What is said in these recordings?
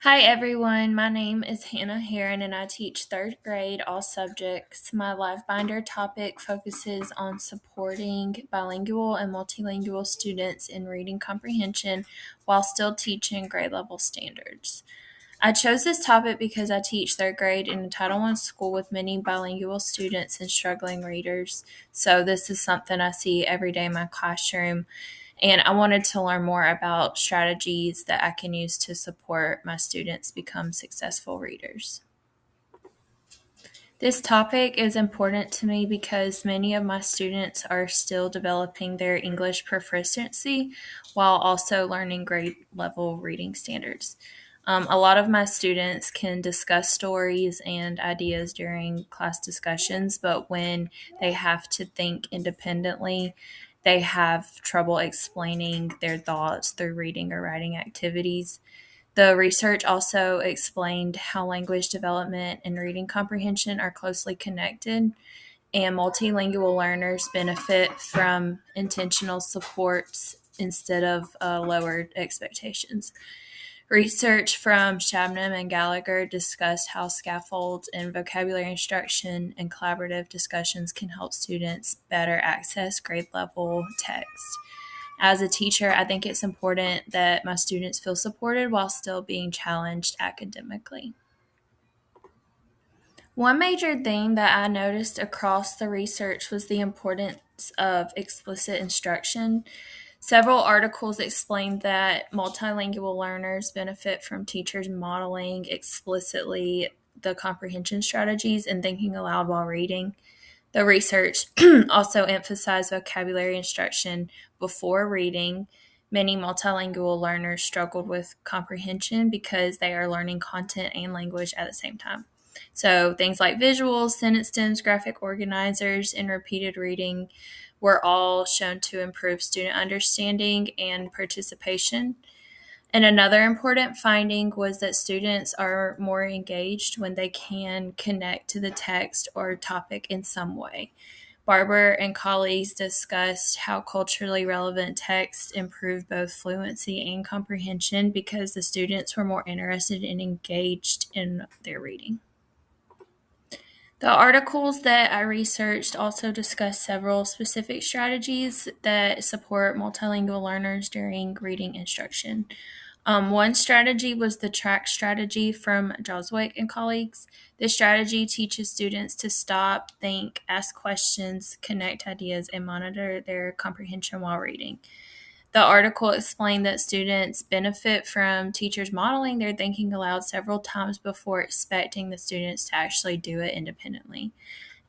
Hi everyone, my name is Hannah Heron and I teach third grade all subjects. My Life Binder topic focuses on supporting bilingual and multilingual students in reading comprehension while still teaching grade level standards. I chose this topic because I teach third grade in a Title I school with many bilingual students and struggling readers. So, this is something I see every day in my classroom. And I wanted to learn more about strategies that I can use to support my students become successful readers. This topic is important to me because many of my students are still developing their English proficiency while also learning grade level reading standards. A lot of my students can discuss stories and ideas during class discussions, but when they have to think independently, they have trouble explaining their thoughts through reading or writing activities. The research also explained how language development and reading comprehension are closely connected, and multilingual learners benefit from intentional supports instead of lowered expectations. Research from Shabnam and Gallagher discussed how scaffolds and vocabulary instruction and collaborative discussions can help students better access grade level text. As a teacher, I think it's important that my students feel supported while still being challenged academically. One major thing that I noticed across the research was the importance of explicit instruction. Several articles explained that multilingual learners benefit from teachers modeling explicitly the comprehension strategies and thinking aloud while reading. The research also emphasized vocabulary instruction before reading. Many multilingual learners struggled with comprehension because they are learning content and language at the same time. So, things like visuals, sentence stems, graphic organizers, and repeated reading were all shown to improve student understanding and participation. And another important finding was that students are more engaged when they can connect to the text or topic in some way. Barber and colleagues discussed how culturally relevant texts improve both fluency and comprehension because the students were more interested and engaged in their reading. The articles that I researched also discuss several specific strategies that support multilingual learners during reading instruction. One strategy was the track strategy from Joswick and colleagues. This strategy teaches students to stop, think, ask questions, connect ideas, and monitor their comprehension while reading. The article explained that students benefit from teachers modeling their thinking aloud several times before expecting the students to actually do it independently.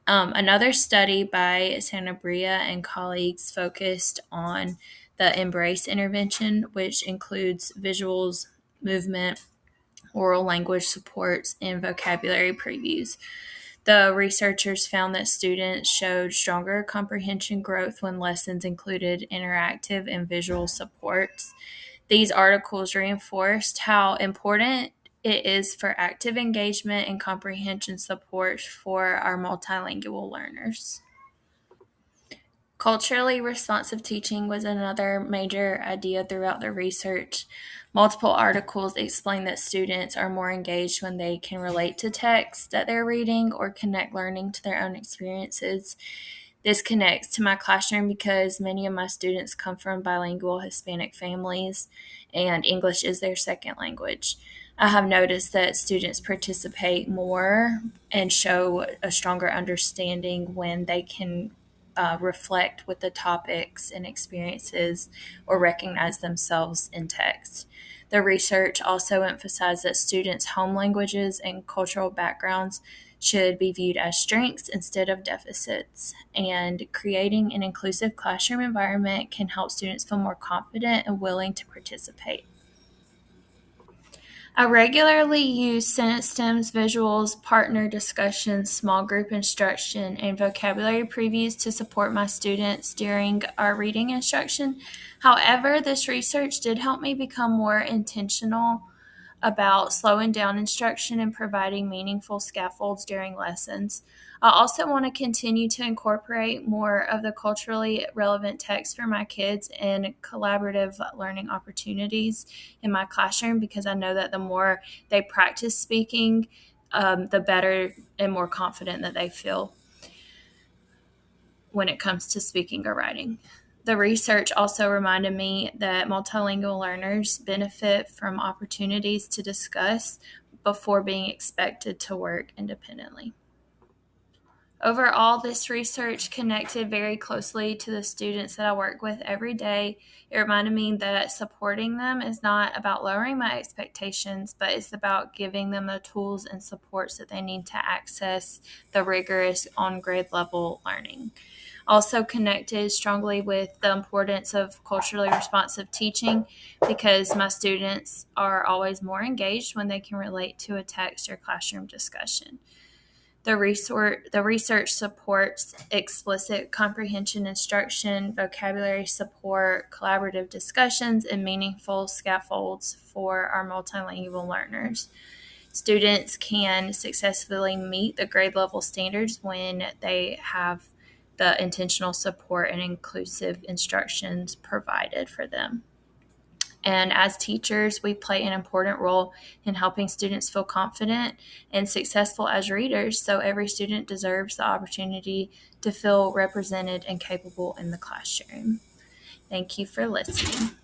Another study by Sanabria and colleagues focused on the Embrace intervention, which includes visuals, movement, oral language supports, and vocabulary previews. The researchers found that students showed stronger comprehension growth when lessons included interactive and visual supports. These articles reinforced how important it is for active engagement and comprehension support for our multilingual learners. Culturally responsive teaching was another major idea throughout the research. Multiple articles explain that students are more engaged when they can relate to text that they're reading or connect learning to their own experiences. This connects to my classroom because many of my students come from bilingual Hispanic families and English is their second language. I have noticed that students participate more and show a stronger understanding when they can reflect with the topics and experiences or recognize themselves in text. The research also emphasized that students' home languages and cultural backgrounds should be viewed as strengths instead of deficits, and creating an inclusive classroom environment can help students feel more confident and willing to participate. I regularly use sentence stems, visuals, partner discussions, small group instruction, and vocabulary previews to support my students during our reading instruction. However, this research did help me become more intentional about slowing down instruction and providing meaningful scaffolds during lessons. I also want to continue to incorporate more of the culturally relevant text for my kids and collaborative learning opportunities in my classroom, because I know that the more they practice speaking, the better and more confident that they feel when it comes to speaking or writing. The research also reminded me that multilingual learners benefit from opportunities to discuss before being expected to work independently. Overall, this research connected very closely to the students that I work with every day. It reminded me that supporting them is not about lowering my expectations, but it's about giving them the tools and supports that they need to access the rigorous on grade level learning. Also connected strongly with the importance of culturally responsive teaching, because my students are always more engaged when they can relate to a text or classroom discussion. The research supports explicit comprehension instruction, vocabulary support, collaborative discussions, and meaningful scaffolds for our multilingual learners. Students can successfully meet the grade level standards when they have the intentional support and inclusive instructions provided for them. And as teachers, we play an important role in helping students feel confident and successful as readers. So every student deserves the opportunity to feel represented and capable in the classroom. Thank you for listening.